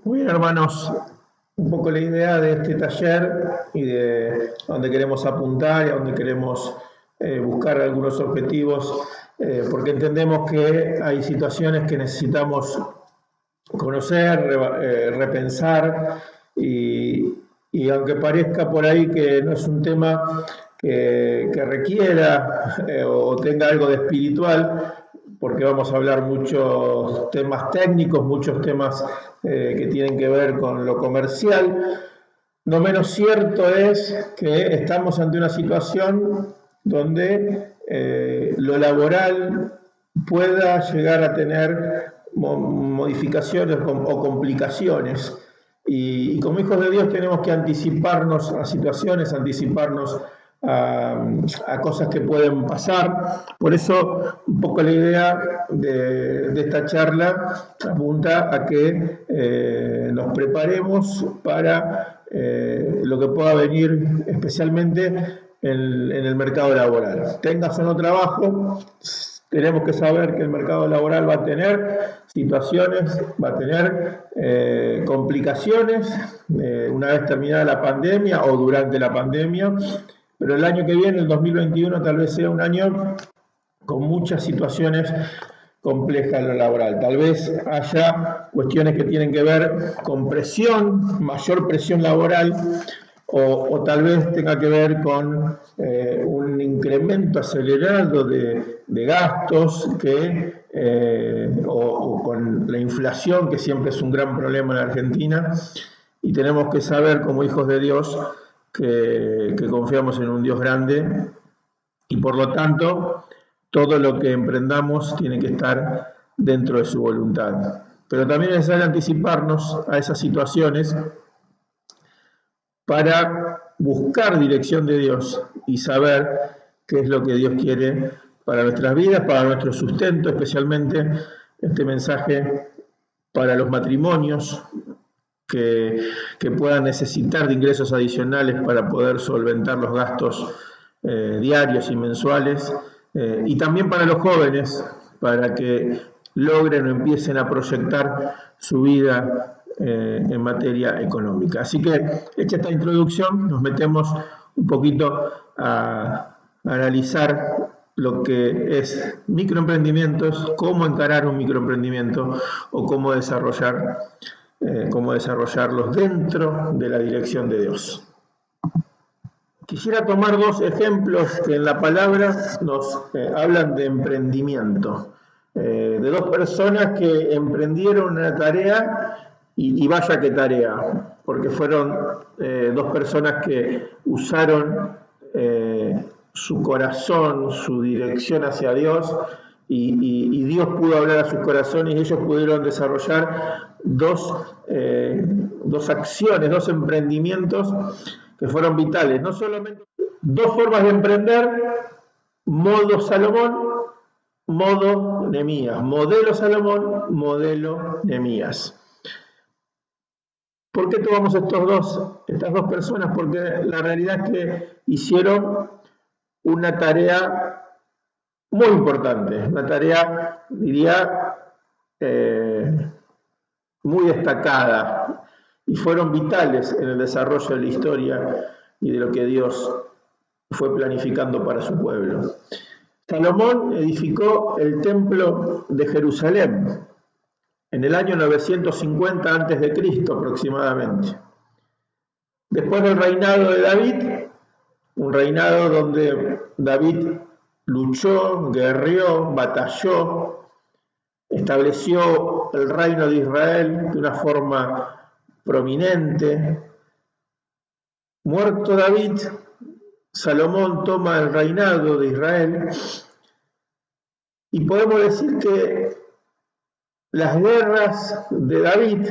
Muy bien, hermanos, un poco la idea de este taller y de dónde queremos apuntar y a dónde queremos buscar algunos objetivos, porque entendemos que hay situaciones que necesitamos conocer, repensar y aunque parezca por ahí que no es un tema que requiera o tenga algo de espiritual, porque vamos a hablar muchos temas técnicos, muchos temas que tienen que ver con lo comercial. No menos cierto es que estamos ante una situación donde lo laboral pueda llegar a tener modificaciones o complicaciones. Y como hijos de Dios tenemos que anticiparnos a situaciones, anticiparnos a cosas que pueden pasar. Por eso un poco la idea de esta charla apunta a que nos preparemos para lo que pueda venir especialmente en el mercado laboral. Tengas o no trabajo, tenemos que saber que el mercado laboral va a tener situaciones, va a tener complicaciones una vez terminada la pandemia o durante la pandemia, pero el año que viene, el 2021, tal vez sea un año con muchas situaciones complejas en lo laboral. Tal vez haya cuestiones que tienen que ver con presión, mayor presión laboral, o tal vez tenga que ver con un incremento acelerado de gastos o con la inflación, que siempre es un gran problema en Argentina, y tenemos que saber como hijos de Dios que confiamos en un Dios grande y por lo tanto todo lo que emprendamos tiene que estar dentro de su voluntad. Pero también es necesario anticiparnos a esas situaciones para buscar dirección de Dios y saber qué es lo que Dios quiere para nuestras vidas, para nuestro sustento, especialmente este mensaje para los matrimonios que puedan necesitar de ingresos adicionales para poder solventar los gastos diarios y mensuales, y también para los jóvenes, para que logren o empiecen a proyectar su vida en materia económica. Así que, hecha esta introducción, nos metemos un poquito a analizar lo que es microemprendimientos, cómo encarar un microemprendimiento o cómo desarrollarlos dentro de la dirección de Dios. Quisiera tomar dos ejemplos que en la palabra nos hablan de emprendimiento, de dos personas que emprendieron una tarea y vaya qué tarea, porque fueron dos personas que usaron su corazón, su dirección hacia Dios, y Dios pudo hablar a sus corazones y ellos pudieron desarrollar dos acciones, dos emprendimientos que fueron vitales. No solamente dos formas de emprender, modo Salomón, modo Nehemías, modelo Salomón, modelo Nehemías. ¿Por qué tomamos estas dos personas? Porque la realidad es que hicieron una tarea muy importante, una tarea, diría, muy destacada, y fueron vitales en el desarrollo de la historia y de lo que Dios fue planificando para su pueblo. Salomón edificó el templo de Jerusalén en el año 950 a.C. aproximadamente. Después del reinado de David, un reinado donde David luchó, guerreó, batalló, estableció el reino de Israel de una forma prominente. Muerto David, Salomón toma el reinado de Israel y podemos decir que las guerras de David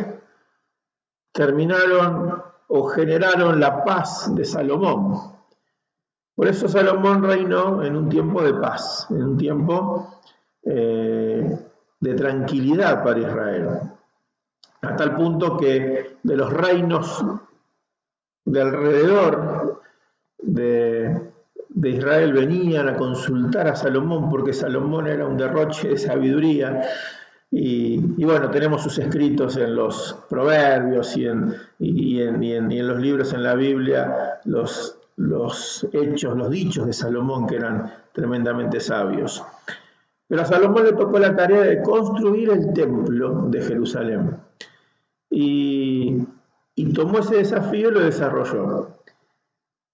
terminaron o generaron la paz de Salomón. Por eso Salomón reinó en un tiempo de paz, en un tiempo de tranquilidad para Israel, a tal punto que de los reinos de alrededor de Israel venían a consultar a Salomón porque Salomón era un derroche de sabiduría Y bueno, tenemos sus escritos en los proverbios y en los libros en la Biblia, los hechos, los dichos de Salomón, que eran tremendamente sabios. Pero a Salomón le tocó la tarea de construir el templo de Jerusalén. Y tomó ese desafío y lo desarrolló.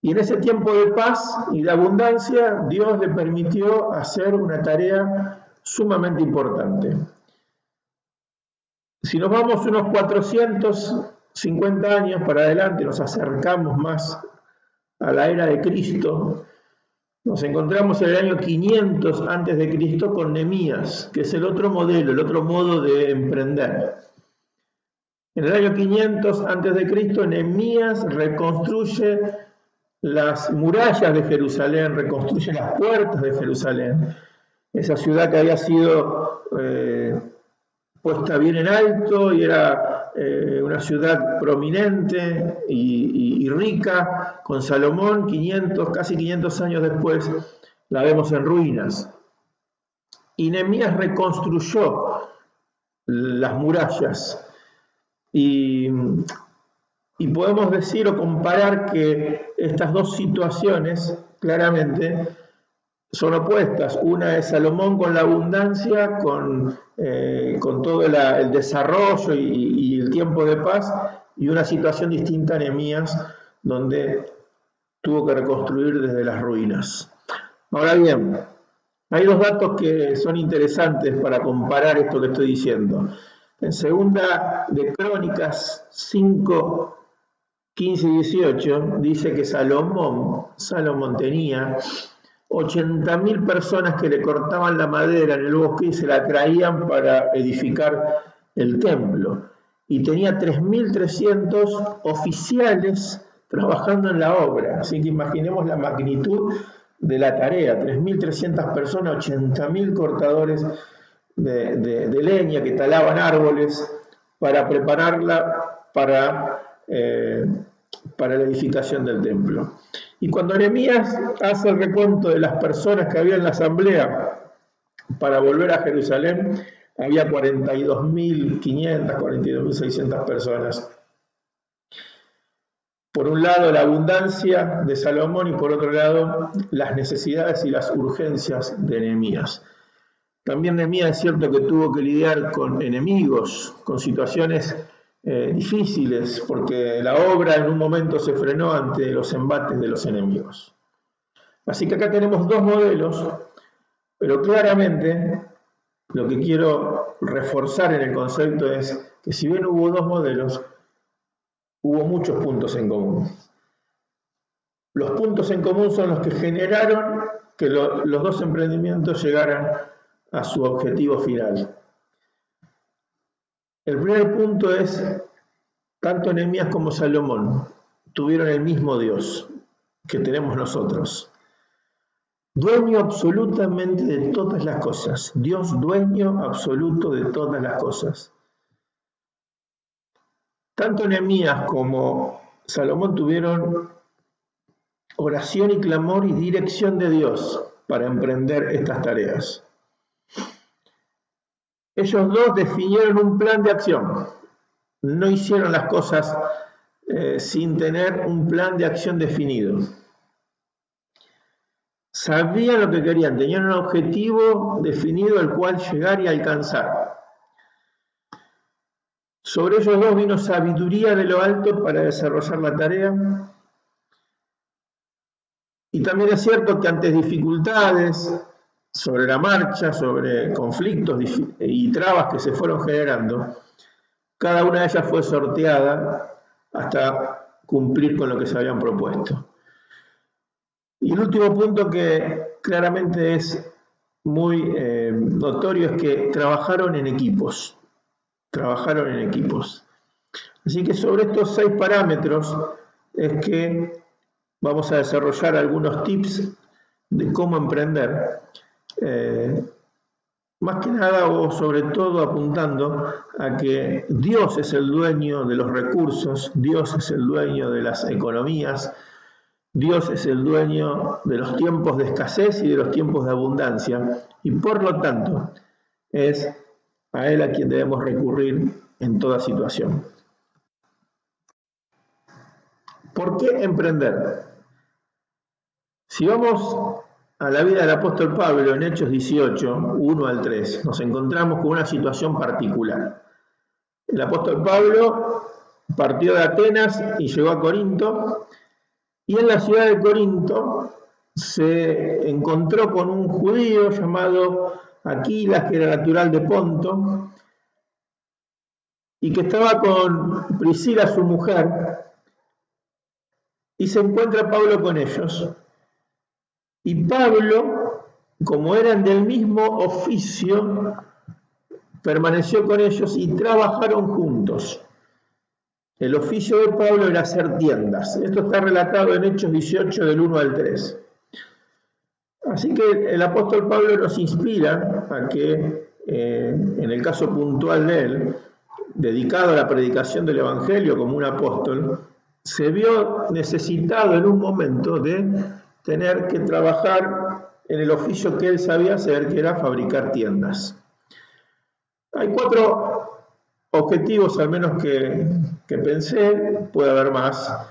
Y en ese tiempo de paz y de abundancia, Dios le permitió hacer una tarea sumamente importante. Si nos vamos unos 450 años para adelante, nos acercamos más a la era de Cristo, nos encontramos en el año 500 antes de Cristo con Nehemías, que es el otro modelo, el otro modo de emprender. En el año 500 antes de Cristo, Nehemías reconstruye las murallas de Jerusalén, reconstruye las puertas de Jerusalén, esa ciudad que había sido puesta bien en alto y era una ciudad prominente y rica. Con Salomón, casi 500 años después, la vemos en ruinas. Y Nehemías reconstruyó las murallas y podemos decir o comparar que estas dos situaciones claramente son opuestas. Una es Salomón con la abundancia, con todo el desarrollo y el tiempo de paz, y una situación distinta a Nehemías, donde tuvo que reconstruir desde las ruinas. Ahora bien, hay dos datos que son interesantes para comparar esto que estoy diciendo. En segunda de Crónicas 5, 15 y 18 dice que Salomón tenía 80.000 personas que le cortaban la madera en el bosque y se la traían para edificar el templo. Y tenía 3.300 oficiales trabajando en la obra. Así que imaginemos la magnitud de la tarea. 3.300 personas, 80.000 cortadores de leña que talaban árboles para prepararla para la edificación del templo. Y cuando Nehemías hace el recuento de las personas que había en la asamblea para volver a Jerusalén, había 42.500, 42.600 personas. Por un lado, la abundancia de Salomón y por otro lado, las necesidades y las urgencias de Nehemías. También Nehemías es cierto que tuvo que lidiar con enemigos, con situaciones difíciles, porque la obra en un momento se frenó ante los embates de los enemigos. Así que acá tenemos dos modelos, pero claramente lo que quiero reforzar en el concepto es que si bien hubo dos modelos, hubo muchos puntos en común. Los puntos en común son los que generaron que los dos emprendimientos llegaran a su objetivo final. El primer punto es, tanto Nehemías como Salomón tuvieron el mismo Dios que tenemos nosotros. Dueño absolutamente de todas las cosas. Dios dueño absoluto de todas las cosas. Tanto Nehemías como Salomón tuvieron oración y clamor y dirección de Dios para emprender estas tareas. Ellos dos definieron un plan de acción. No hicieron las cosas sin tener un plan de acción definido. Sabían lo que querían, tenían un objetivo definido al cual llegar y alcanzar. Sobre ellos dos vino sabiduría de lo alto para desarrollar la tarea. Y también es cierto que ante dificultades sobre la marcha, sobre conflictos y trabas que se fueron generando, cada una de ellas fue sorteada hasta cumplir con lo que se habían propuesto. Y el último punto que claramente es muy notorio es que trabajaron en equipos. Así que sobre estos 6 parámetros es que vamos a desarrollar algunos tips de cómo emprender. Más que nada o sobre todo apuntando a que Dios es el dueño de los recursos, Dios es el dueño de las economías, Dios es el dueño de los tiempos de escasez y de los tiempos de abundancia, y por lo tanto es a Él a quien debemos recurrir en toda situación. ¿Por qué emprender? Si vamos a la vida del apóstol Pablo en Hechos 18, 1 al 3, nos encontramos con una situación particular. El apóstol Pablo partió de Atenas y llegó a Corinto, y en la ciudad de Corinto se encontró con un judío llamado Aquilas, que era natural de Ponto, y que estaba con Priscila, su mujer, y se encuentra Pablo con ellos. Y Pablo, como eran del mismo oficio, permaneció con ellos y trabajaron juntos. El oficio de Pablo era hacer tiendas. Esto está relatado en Hechos 18 del 1 al 3. Así que el apóstol Pablo nos inspira a que, en el caso puntual de él, dedicado a la predicación del Evangelio como un apóstol, se vio necesitado en un momento de tener que trabajar en el oficio que él sabía hacer, que era fabricar tiendas. Hay 4 objetivos, al menos que pensé, puede haber más,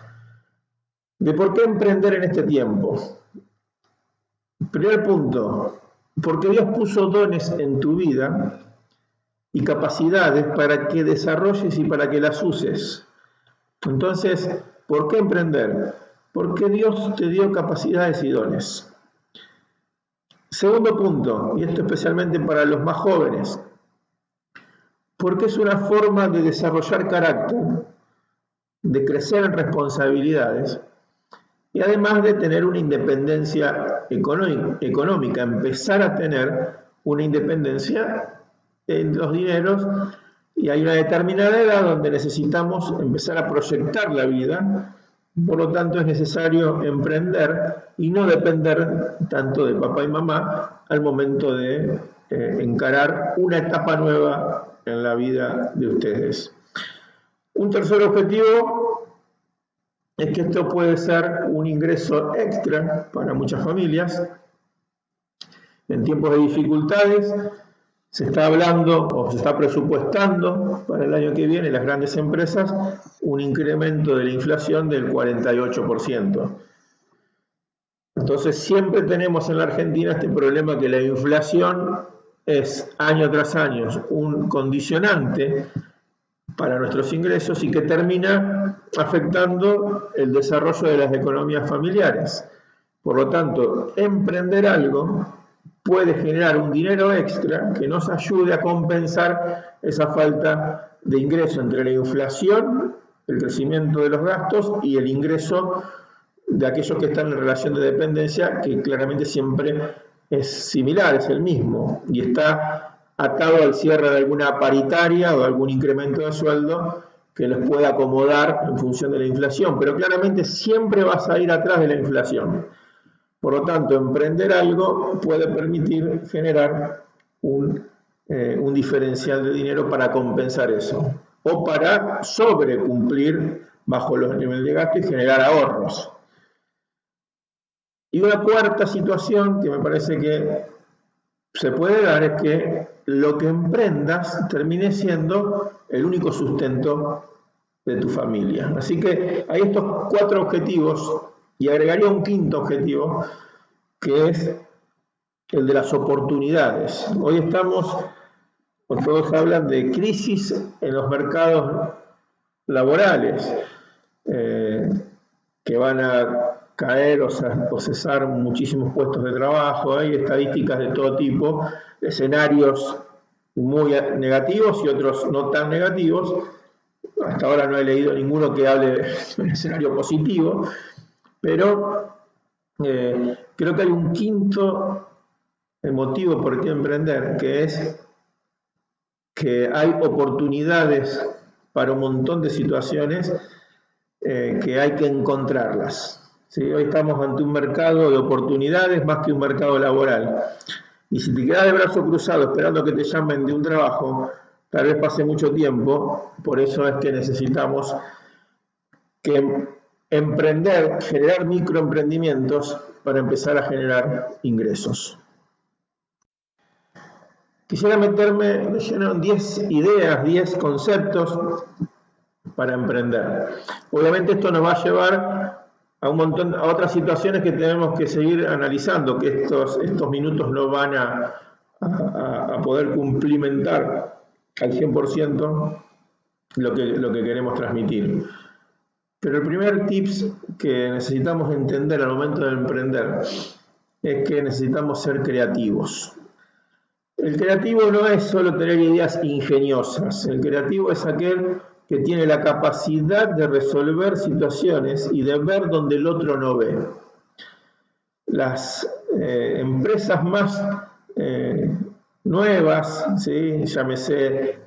de por qué emprender en este tiempo. Primer punto, porque Dios puso dones en tu vida y capacidades para que desarrolles y para que las uses. Entonces, ¿por qué emprender? Porque Dios te dio capacidades y dones. Segundo punto, y esto especialmente para los más jóvenes, porque es una forma de desarrollar carácter, de crecer en responsabilidades y además de tener una independencia económica, empezar a tener una independencia en los dineros, y hay una determinada edad donde necesitamos empezar a proyectar la vida. Por lo tanto, es necesario emprender y no depender tanto de papá y mamá al momento de encarar una etapa nueva en la vida de ustedes. Un tercer objetivo es que esto puede ser un ingreso extra para muchas familias. En tiempos de dificultades se está hablando o se está presupuestando para el año que viene las grandes empresas un incremento de la inflación del 48%. Entonces siempre tenemos en la Argentina este problema que la inflación es año tras año un condicionante para nuestros ingresos y que termina afectando el desarrollo de las economías familiares. Por lo tanto, emprender algo puede generar un dinero extra que nos ayude a compensar esa falta de ingreso entre la inflación, el crecimiento de los gastos y el ingreso de aquellos que están en relación de dependencia, que claramente siempre es similar, es el mismo, y está atado al cierre de alguna paritaria o algún incremento de sueldo que les pueda acomodar en función de la inflación, pero claramente siempre vas a ir atrás de la inflación. Por lo tanto, emprender algo puede permitir generar un diferencial de dinero para compensar eso, o para sobrecumplir bajo los niveles de gasto y generar ahorros. Y una cuarta situación que me parece que se puede dar es que lo que emprendas termine siendo el único sustento de tu familia. Así que hay estos 4 objetivos, y agregaría un quinto objetivo, que es el de las oportunidades. Hoy todos hablan de crisis en los mercados laborales, que van a caer o cesar muchísimos puestos de trabajo. Hay estadísticas de todo tipo, escenarios muy negativos y otros no tan negativos. Hasta ahora no he leído ninguno que hable de un escenario positivo, pero creo que hay un quinto motivo por qué emprender, que es que hay oportunidades para un montón de situaciones que hay que encontrarlas. ¿Sí? Hoy estamos ante un mercado de oportunidades más que un mercado laboral. Y si te quedas de brazo cruzado esperando que te llamen de un trabajo, tal vez pase mucho tiempo. Por eso es que necesitamos que emprender, generar microemprendimientos para empezar a generar ingresos. quisiera meterme de lleno en 10 ideas, 10 conceptos para emprender. Obviamente esto nos va a llevar a otras situaciones que tenemos que seguir analizando, que estos minutos no van a poder cumplimentar al 100% lo que queremos transmitir. Pero el primer tips que necesitamos entender al momento de emprender es que necesitamos ser creativos. El creativo no es solo tener ideas ingeniosas, el creativo es aquel que tiene la capacidad de resolver situaciones y de ver donde el otro no ve. Las empresas más nuevas, ¿sí? Llámese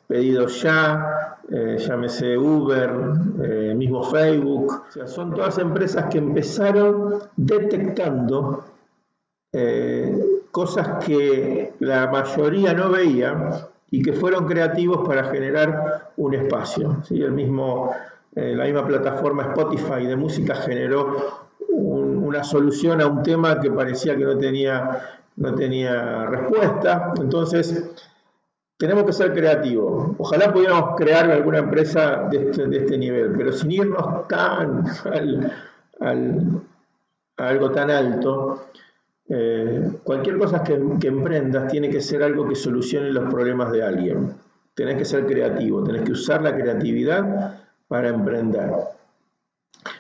Pedido Ya, llámese Uber, mismo Facebook, o sea, son todas empresas que empezaron detectando cosas que la mayoría no veía y que fueron creativos para generar un espacio, ¿sí? La misma plataforma Spotify de música generó una solución a un tema que parecía que no tenía respuesta. Entonces, tenemos que ser creativos. Ojalá pudiéramos crear alguna empresa de este nivel, pero sin irnos tan a algo tan alto. Cualquier cosa que emprendas tiene que ser algo que solucione los problemas de alguien. Tenés que ser creativo, tenés que usar la creatividad para emprender.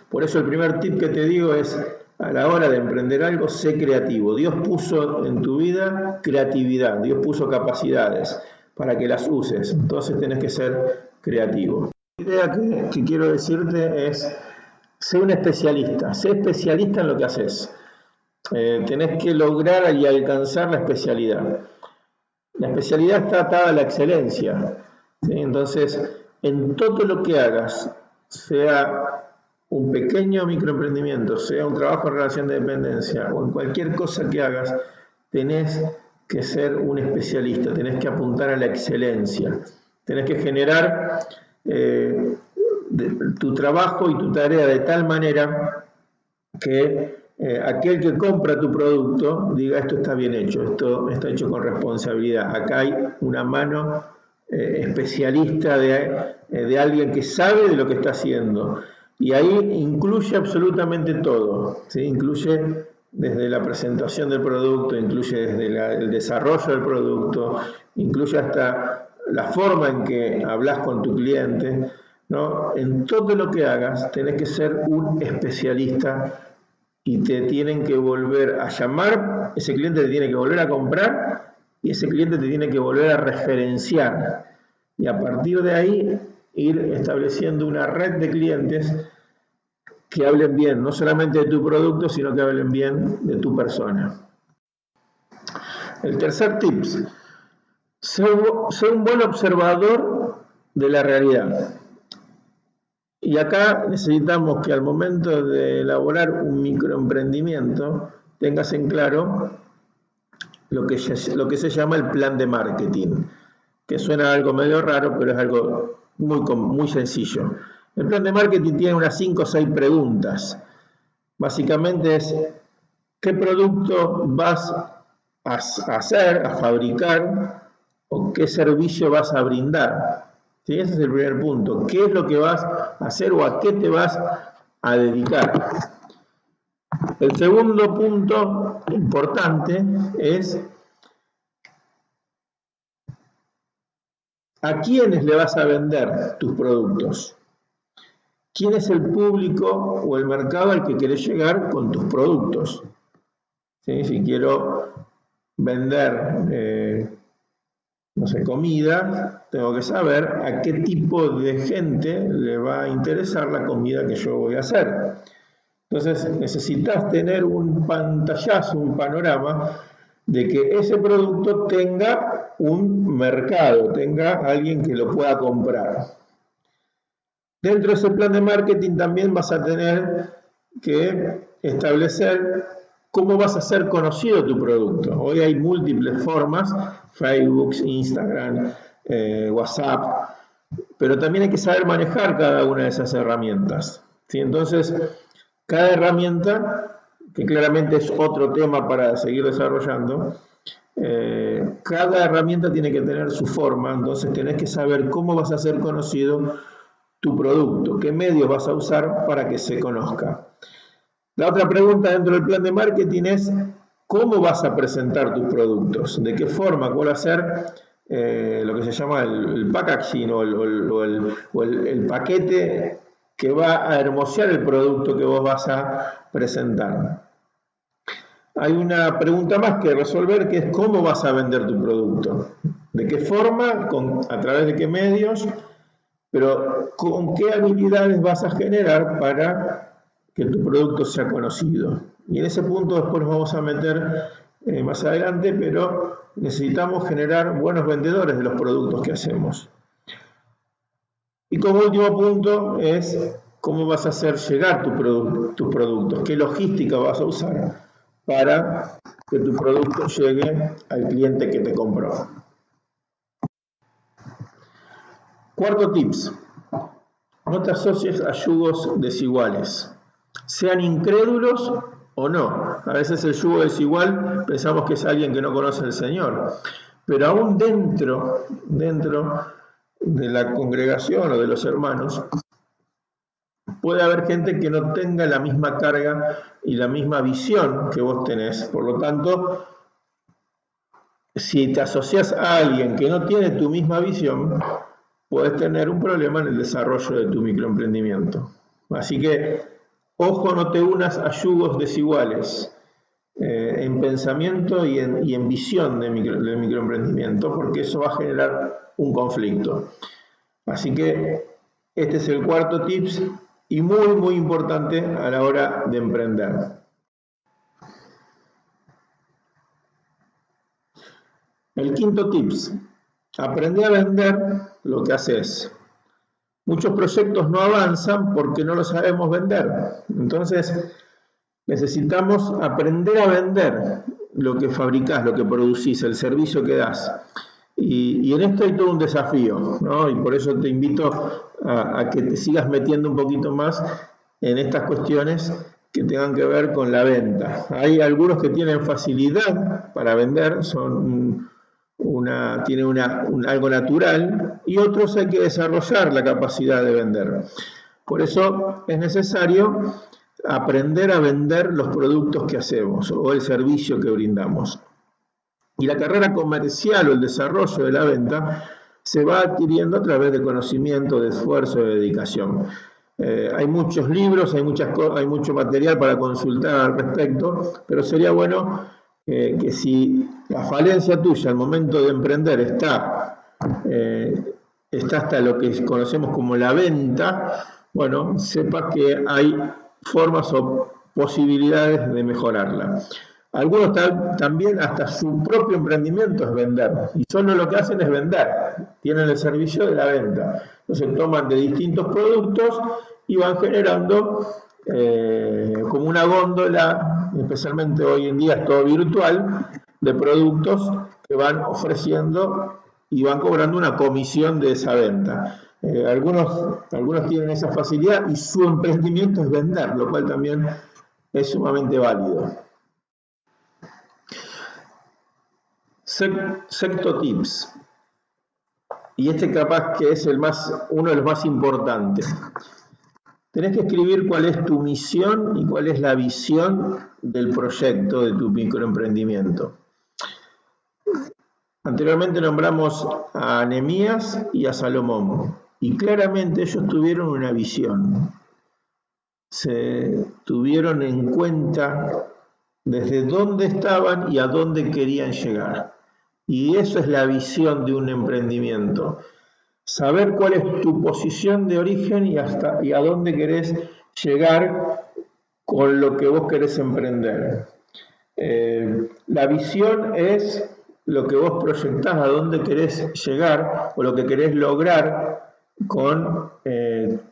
Por eso el primer tip que te digo es, a la hora de emprender algo, sé creativo. Dios puso en tu vida creatividad, Dios puso capacidades para que las uses, entonces tenés que ser creativo. La idea que quiero decirte es, sé un especialista, sé especialista en lo que haces. Tenés que lograr y alcanzar la especialidad. La especialidad está atada a la excelencia, ¿sí? Entonces, en todo lo que hagas, sea un pequeño microemprendimiento, sea un trabajo en relación de dependencia o en cualquier cosa que hagas, tenés que ser un especialista, tenés que apuntar a la excelencia, tenés que generar tu trabajo y tu tarea de tal manera que aquel que compra tu producto diga esto está bien hecho, esto está hecho con responsabilidad, acá hay una mano especialista de alguien que sabe de lo que está haciendo, y ahí incluye absolutamente todo, ¿sí? Incluye desde la presentación del producto, incluye desde el desarrollo del producto, incluye hasta la forma en que hablas con tu cliente, ¿no? En todo lo que hagas tenés que ser un especialista y te tienen que volver a llamar, ese cliente te tiene que volver a comprar y ese cliente te tiene que volver a referenciar. Y a partir de ahí ir estableciendo una red de clientes que hablen bien, no solamente de tu producto, sino que hablen bien de tu persona. El tercer tip, sé un buen observador de la realidad. Y acá necesitamos que al momento de elaborar un microemprendimiento tengas en claro lo que se llama el plan de marketing, que suena algo medio raro, pero es algo muy sencillo. El plan de marketing tiene unas 5 o 6 preguntas. Básicamente es, ¿qué producto vas a hacer, a fabricar, o qué servicio vas a brindar? ¿Sí? Ese es el primer punto. ¿Qué es lo que vas a hacer o a qué te vas a dedicar? El segundo punto importante es ¿a quiénes le vas a vender tus productos? ¿Quién es el público o el mercado al que querés llegar con tus productos? ¿Sí? Si quiero vender, no sé, comida, tengo que saber a qué tipo de gente le va a interesar la comida que yo voy a hacer. Entonces necesitas tener un pantallazo, un panorama de que ese producto tenga un mercado, tenga alguien que lo pueda comprar. Dentro de ese plan de marketing también vas a tener que establecer cómo vas a hacer conocido tu producto. Hoy hay múltiples formas, Facebook, Instagram, WhatsApp, pero también hay que saber manejar cada una de esas herramientas, ¿sí? Entonces, cada herramienta, que claramente es otro tema para seguir desarrollando, Cada herramienta tiene que tener su forma, entonces tenés que saber cómo vas a hacer conocido tu producto, qué medios vas a usar para que se conozca. La otra pregunta dentro del plan de marketing es cómo vas a presentar tus productos, de qué forma, cuál va a ser lo que se llama el packaging o el paquete que va a hermosear el producto que vos vas a presentar. Hay una pregunta más que resolver, que es cómo vas a vender tu producto, de qué forma, a través de qué medios, pero con qué habilidades vas a generar para que tu producto sea conocido. Y en ese punto después nos vamos a meter más adelante, pero necesitamos generar buenos vendedores de los productos que hacemos. Y como último punto es cómo vas a hacer llegar tus productos, qué logística vas a usar para que tu producto llegue al cliente que te compró. Cuarto tips, no te asocies a yugos desiguales, sean incrédulos o no. A veces el yugo desigual pensamos que es alguien que no conoce al Señor, pero aún dentro de la congregación o de los hermanos, puede haber gente que no tenga la misma carga y la misma visión que vos tenés. Por lo tanto, si te asocias a alguien que no tiene tu misma visión, puedes tener un problema en el desarrollo de tu microemprendimiento. Así que, ojo, no te unas a yugos desiguales en pensamiento y en visión del microemprendimiento, porque eso va a generar un conflicto. Así que este es el cuarto tips y muy importante a la hora de emprender. El quinto tips, aprende a vender lo que haces. Muchos proyectos no avanzan porque no lo sabemos vender. Entonces, necesitamos aprender a vender lo que fabricás, lo que producís, el servicio que das. Y en esto hay todo un desafío, ¿no? Y por eso te invito a que te sigas metiendo un poquito más en estas cuestiones que tengan que ver con la venta. Hay algunos que tienen facilidad para vender, tienen algo natural, y otros hay que desarrollar la capacidad de vender. Por eso es necesario aprender a vender los productos que hacemos o el servicio que brindamos. Y la carrera comercial o el desarrollo de la venta se va adquiriendo a través de conocimiento, de esfuerzo, de dedicación. Hay muchos libros, hay mucho material para consultar al respecto, pero sería bueno que si la falencia tuya al momento de emprender está hasta lo que conocemos como la venta, bueno, sepa que hay formas o posibilidades de mejorarla. Algunos también hasta su propio emprendimiento es vender, y solo lo que hacen es vender, tienen el servicio de la venta. Entonces toman de distintos productos y van generando como una góndola, especialmente hoy en día es todo virtual, de productos que van ofreciendo y van cobrando una comisión de esa venta. Algunos tienen esa facilidad y su emprendimiento es vender, lo cual también es sumamente válido. Sexto tips, y este capaz que es uno de los más importantes. Tenés que escribir cuál es tu misión y cuál es la visión del proyecto de tu microemprendimiento. Anteriormente nombramos a Nehemías y a Salomón, y claramente ellos tuvieron una visión. Se tuvieron en cuenta desde dónde estaban y a dónde querían llegar. Y eso es la visión de un emprendimiento. Saber cuál es tu posición de origen y a dónde querés llegar con lo que vos querés emprender. La visión es lo que vos proyectás, a dónde querés llegar o lo que querés lograr con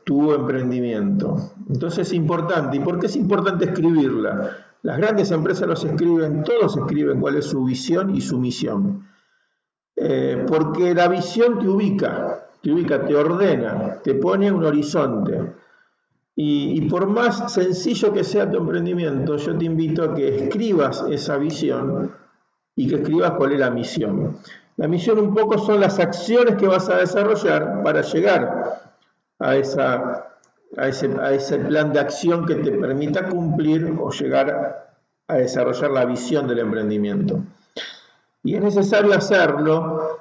tu emprendimiento. Entonces es importante. ¿Y por qué es importante escribirla? Las grandes empresas todos escriben cuál es su visión y su misión. Porque la visión te ubica, te ordena, te pone un horizonte. Y por más sencillo que sea tu emprendimiento, yo te invito a que escribas esa visión y que escribas cuál es la misión. La misión un poco son las acciones que vas a desarrollar para llegar a ese plan de acción que te permita cumplir o llegar a desarrollar la visión del emprendimiento. Y es necesario hacerlo,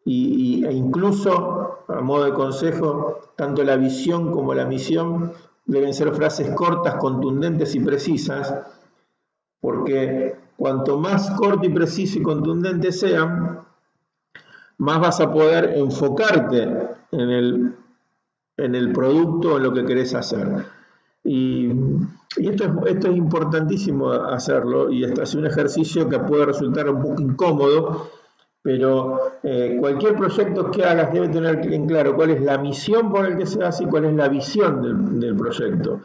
e incluso, a modo de consejo, tanto la visión como la misión deben ser frases cortas, contundentes y precisas, porque cuanto más corto y preciso y contundente sean, más vas a poder enfocarte en el producto, en lo que querés hacer. Y esto es importantísimo hacerlo, y esto es un ejercicio que puede resultar un poco incómodo, pero cualquier proyecto que hagas debe tener en claro cuál es la misión por el que se hace y cuál es la visión del proyecto.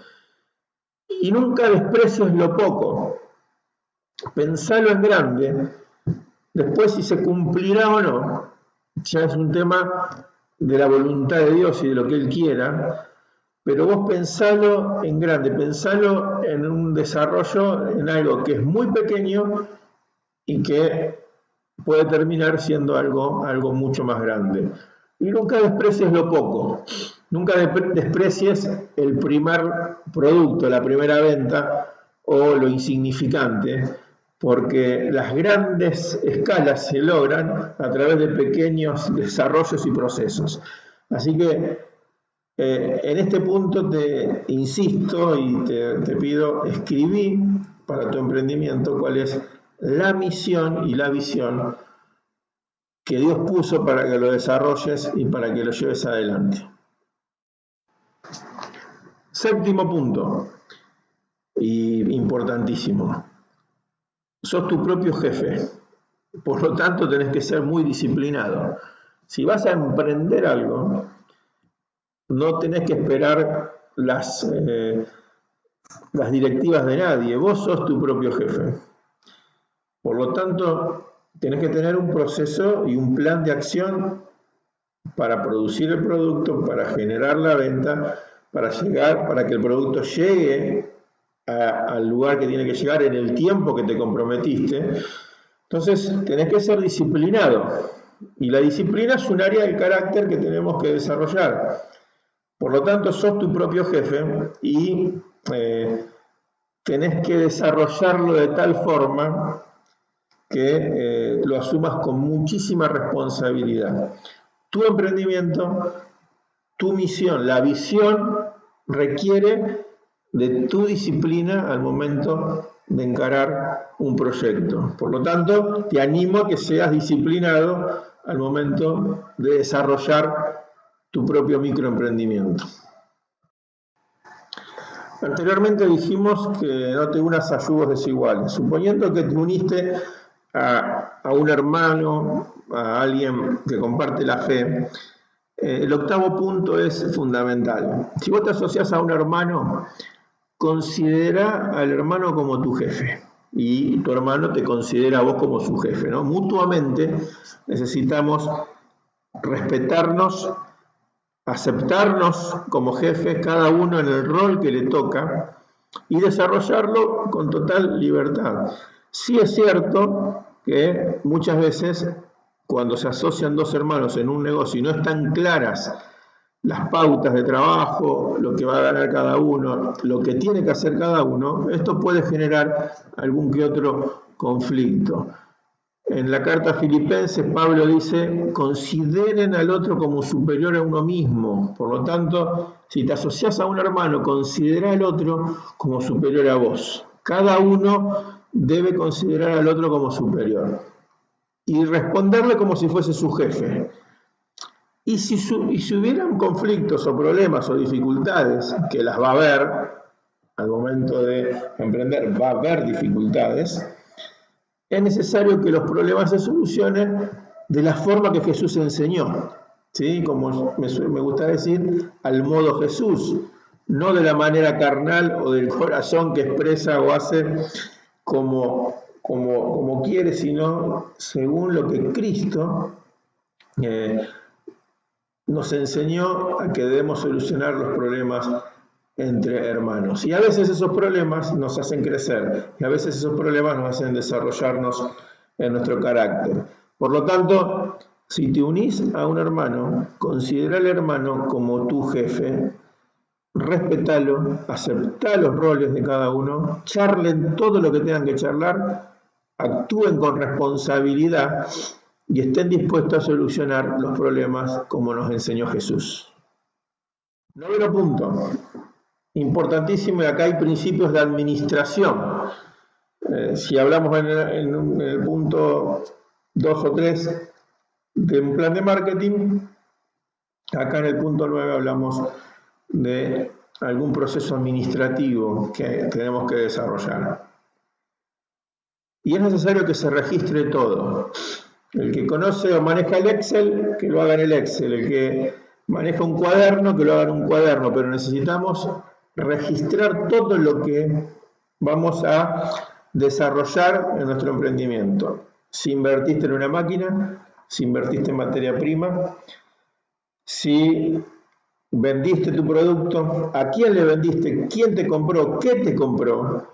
Y nunca desprecies lo poco, pensalo en grande, después si se cumplirá o no, ya es un tema de la voluntad de Dios y de lo que Él quiera, pero vos pensalo en grande, pensalo en un desarrollo, en algo que es muy pequeño y que puede terminar siendo algo mucho más grande. Y nunca desprecies lo poco, nunca desprecies el primer producto, la primera venta o lo insignificante, porque las grandes escalas se logran a través de pequeños desarrollos y procesos. Así que en este punto te insisto y te pido, escribí para tu emprendimiento cuál es la misión y la visión que Dios puso para que lo desarrolles y para que lo lleves adelante. Séptimo punto, y importantísimo, sos tu propio jefe, por lo tanto tenés que ser muy disciplinado. Si vas a emprender algo, no tenés que esperar las directivas de nadie, vos sos tu propio jefe. Por lo tanto, tenés que tener un proceso y un plan de acción para producir el producto, para generar la venta, para que el producto llegue al lugar que tiene que llegar en el tiempo que te comprometiste. Entonces, tenés que ser disciplinado. Y la disciplina es un área del carácter que tenemos que desarrollar. Por lo tanto, sos tu propio jefe y tenés que desarrollarlo de tal forma que lo asumas con muchísima responsabilidad. Tu emprendimiento, tu misión, la visión requiere de tu disciplina al momento de encarar un proyecto. Por lo tanto, te animo a que seas disciplinado al momento de desarrollar tu propio microemprendimiento. Anteriormente dijimos que no te unas a yugos desiguales. Suponiendo que te uniste a un hermano, a alguien que comparte la fe, el octavo punto es fundamental. Si vos te asociás a un hermano, considera al hermano como tu jefe y tu hermano te considera a vos como su jefe, ¿no? Mutuamente necesitamos respetarnos, aceptarnos como jefes, cada uno en el rol que le toca, y desarrollarlo con total libertad. Sí es cierto que muchas veces cuando se asocian dos hermanos en un negocio y no están claras las pautas de trabajo, lo que va a ganar cada uno, lo que tiene que hacer cada uno, esto puede generar algún que otro conflicto. En la carta a Filipenses, Pablo dice, consideren al otro como superior a uno mismo. Por lo tanto, si te asocias a un hermano, considera al otro como superior a vos. Cada uno debe considerar al otro como superior y responderle como si fuese su jefe. Y si hubieran conflictos o problemas o dificultades, que las va a haber al momento de emprender, va a haber dificultades, es necesario que los problemas se solucionen de la forma que Jesús enseñó, ¿sí? Como me gusta decir, al modo Jesús, no de la manera carnal o del corazón que expresa o hace como quiere, sino según lo que Cristo nos enseñó a que debemos solucionar los problemas entre hermanos. Y a veces esos problemas nos hacen crecer, y a veces esos problemas nos hacen desarrollarnos en nuestro carácter. Por lo tanto, si te unís a un hermano, considera al hermano como tu jefe, respetalo, aceptá los roles de cada uno, charlen todo lo que tengan que charlar, actúen con responsabilidad y estén dispuestos a solucionar los problemas como nos enseñó Jesús. Noveno punto, importantísimo, y acá hay principios de administración. Si hablamos en el punto 2 o 3 de un plan de marketing, acá en el punto 9 hablamos de algún proceso administrativo que tenemos que desarrollar. Y es necesario que se registre todo. El que conoce o maneja el Excel, que lo haga en el Excel. El que maneja un cuaderno, que lo haga en un cuaderno. Pero necesitamos registrar todo lo que vamos a desarrollar en nuestro emprendimiento. Si invertiste en una máquina, si invertiste en materia prima, si vendiste tu producto, a quién le vendiste, quién te compró, qué te compró,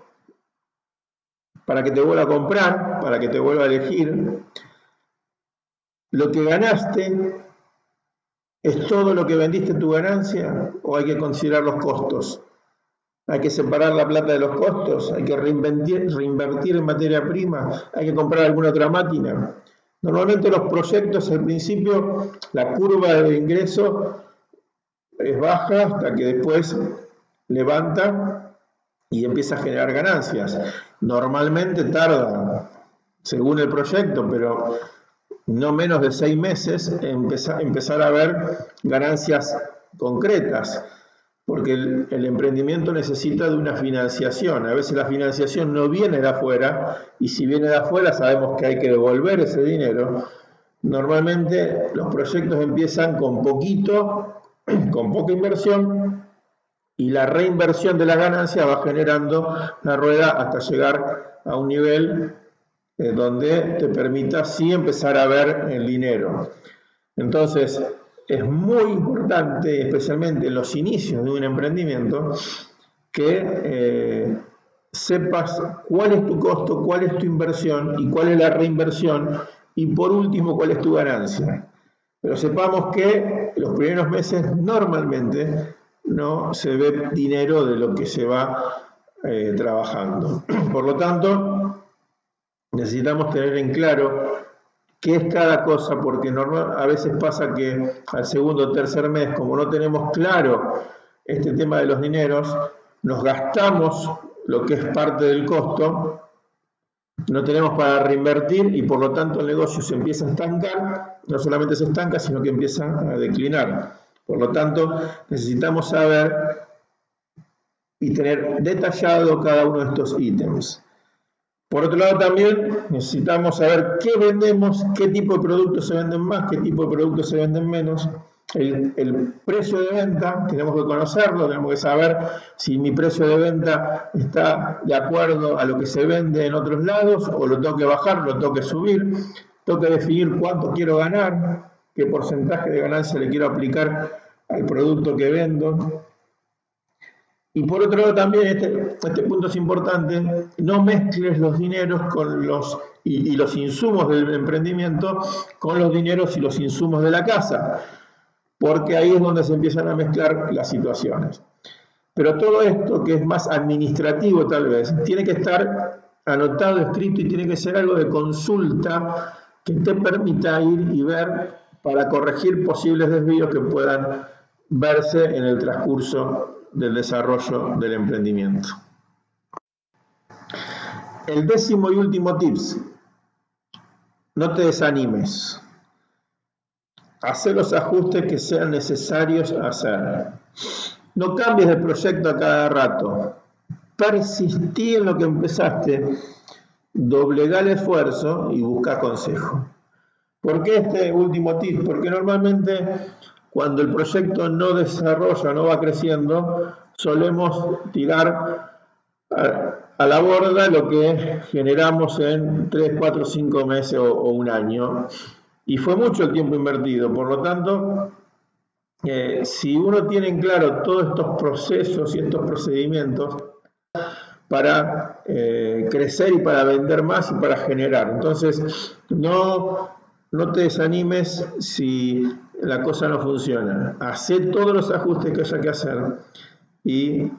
para que te vuelva a comprar, para que te vuelva a elegir. Lo que ganaste, ¿es todo lo que vendiste tu ganancia o hay que considerar los costos? Hay que separar la plata de los costos, hay que reinvertir en materia prima, hay que comprar alguna otra máquina. Normalmente los proyectos al principio, la curva de ingreso es baja hasta que después levanta y empieza a generar ganancias. Normalmente tarda, según el proyecto, pero no menos de 6 meses empezar a ver ganancias concretas, porque el emprendimiento necesita de una financiación. A veces la financiación no viene de afuera, y si viene de afuera sabemos que hay que devolver ese dinero. Normalmente los proyectos empiezan con poquito, con poca inversión, y la reinversión de la ganancia va generando la rueda hasta llegar a un nivel donde te permita sí empezar a ver el dinero. Entonces, es muy importante, especialmente en los inicios de un emprendimiento, que sepas cuál es tu costo, cuál es tu inversión y cuál es la reinversión, y por último, cuál es tu ganancia. Pero sepamos que los primeros meses normalmente no se ve dinero de lo que se va trabajando. Por lo tanto, necesitamos tener en claro qué es cada cosa, porque a veces pasa que al segundo o tercer mes, como no tenemos claro este tema de los dineros, nos gastamos lo que es parte del costo, no tenemos para reinvertir y por lo tanto el negocio se empieza a estancar. No solamente se estanca, sino que empieza a declinar. Por lo tanto, necesitamos saber y tener detallado cada uno de estos ítems. Por otro lado, también necesitamos saber qué vendemos, qué tipo de productos se venden más, qué tipo de productos se venden menos. El precio de venta, tenemos que conocerlo, tenemos que saber si mi precio de venta está de acuerdo a lo que se vende en otros lados, o lo tengo que bajar, lo tengo que subir, tengo que definir cuánto quiero ganar, qué porcentaje de ganancia le quiero aplicar al producto que vendo. Y por otro lado también, este punto es importante, no mezcles los dineros con los insumos del emprendimiento con los dineros y los insumos de la casa, porque ahí es donde se empiezan a mezclar las situaciones. Pero todo esto, que es más administrativo tal vez, tiene que estar anotado, escrito, y tiene que ser algo de consulta que te permita ir y ver para corregir posibles desvíos que puedan verse en el transcurso del desarrollo del emprendimiento. El 10º y último tips: no te desanimes. Haz los ajustes que sean necesarios hacer. No cambies de proyecto a cada rato. Persistí en lo que empezaste. Doblegá el esfuerzo y busca consejo. ¿Por qué este último tip? Porque normalmente cuando el proyecto no desarrolla, no va creciendo, solemos tirar a la borda lo que generamos en 3, 4, 5 meses o un año. Y fue mucho el tiempo invertido. Por lo tanto, si uno tiene en claro todos estos procesos y estos procedimientos, para crecer y para vender más y para generar. Entonces, no te desanimes si la cosa no funciona. Hacé todos los ajustes que haya que hacer y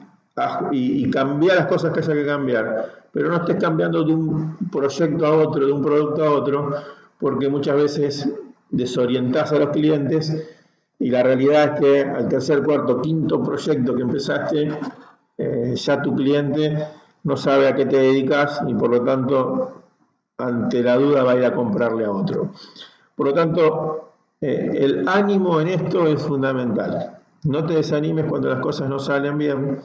cambiar las cosas que haya que cambiar, pero no estés cambiando de un proyecto a otro, de un producto a otro, porque muchas veces desorientás a los clientes y la realidad es que al tercer, cuarto, quinto proyecto que empezaste, ya tu cliente no sabe a qué te dedicas y por lo tanto ante la duda va a ir a comprarle a otro. Por lo tanto, el ánimo en esto es fundamental. No te desanimes cuando las cosas no salen bien,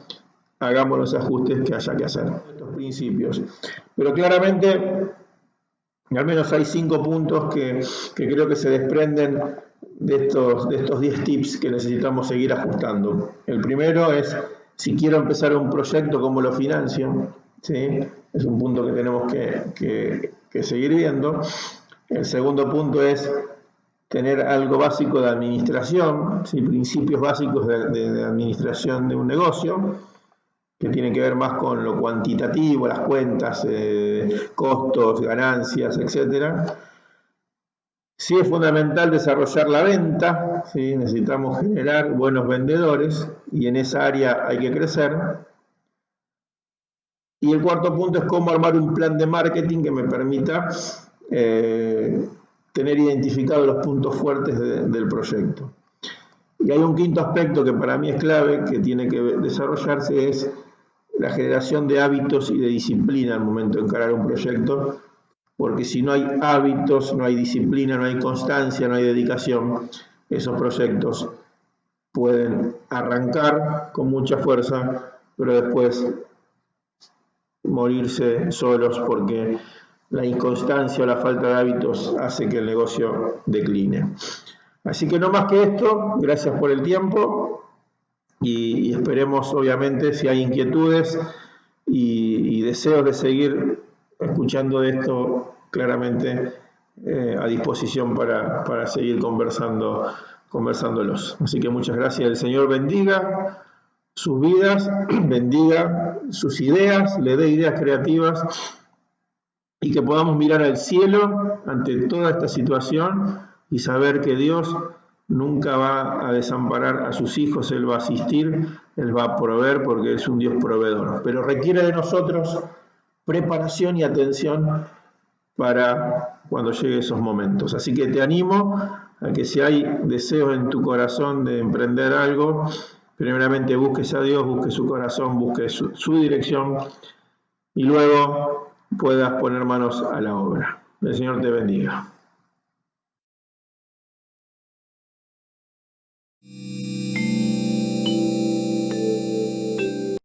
hagamos los ajustes que haya que hacer. Estos principios. Pero claramente, al menos hay 5 puntos que creo que se desprenden de estos 10 tips que necesitamos seguir ajustando. El primero es, si quiero empezar un proyecto, ¿cómo lo financio? ¿Sí? Es un punto que tenemos que seguir viendo. El segundo punto es tener algo básico de administración, ¿sí? Principios básicos de administración de un negocio, que tienen que ver más con lo cuantitativo, las cuentas, costos, ganancias, etc. Sí es fundamental desarrollar la venta, ¿sí? Necesitamos generar buenos vendedores y en esa área hay que crecer. Y el cuarto punto es cómo armar un plan de marketing que me permita tener identificados los puntos fuertes del proyecto. Y hay un quinto aspecto que para mí es clave, que tiene que desarrollarse, es la generación de hábitos y de disciplina al momento de encarar un proyecto, porque si no hay hábitos, no hay disciplina, no hay constancia, no hay dedicación, esos proyectos pueden arrancar con mucha fuerza, pero después morirse solos porque la inconstancia o la falta de hábitos hace que el negocio decline. Así que no más que esto, gracias por el tiempo y esperemos, obviamente, si hay inquietudes y deseos de seguir escuchando de esto, claramente a disposición para seguir conversándolos. Así que muchas gracias. El Señor bendiga sus vidas, bendiga sus ideas, le dé ideas creativas y que podamos mirar al cielo ante toda esta situación y saber que Dios nunca va a desamparar a sus hijos, Él va a asistir, Él va a proveer porque es un Dios proveedor. Pero requiere de nosotros preparación y atención para cuando lleguen esos momentos. Así que te animo a que si hay deseos en tu corazón de emprender algo, primeramente busques a Dios, busques su corazón, busques su dirección y luego puedas poner manos a la obra. El Señor te bendiga.